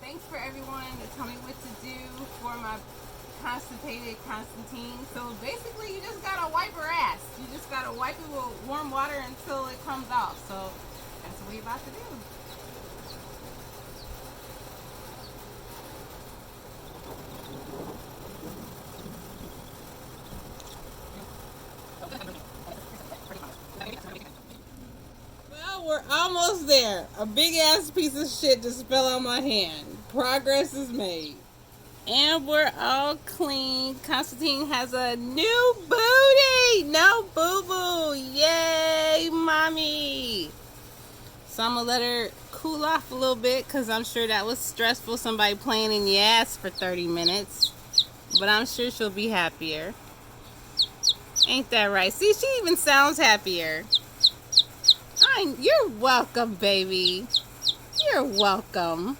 thanks for everyone to tell me what to do for my constipated Constantine. So basically, you just gotta wipe her ass. You just gotta wipe it with warm water until it comes off. So that's what we're about to do. Well, we're almost there. A big ass piece of shit just fell on my hand. Progress is made. And we're all clean. Constantine has a new booty. No boo-boo. Yay, mommy. So I'm going to let her cool off a little bit because I'm sure that was stressful. Somebody playing in your ass for 30 minutes. But I'm sure she'll be happier. Ain't that right? See, she even sounds happier. You're welcome, baby. You're welcome.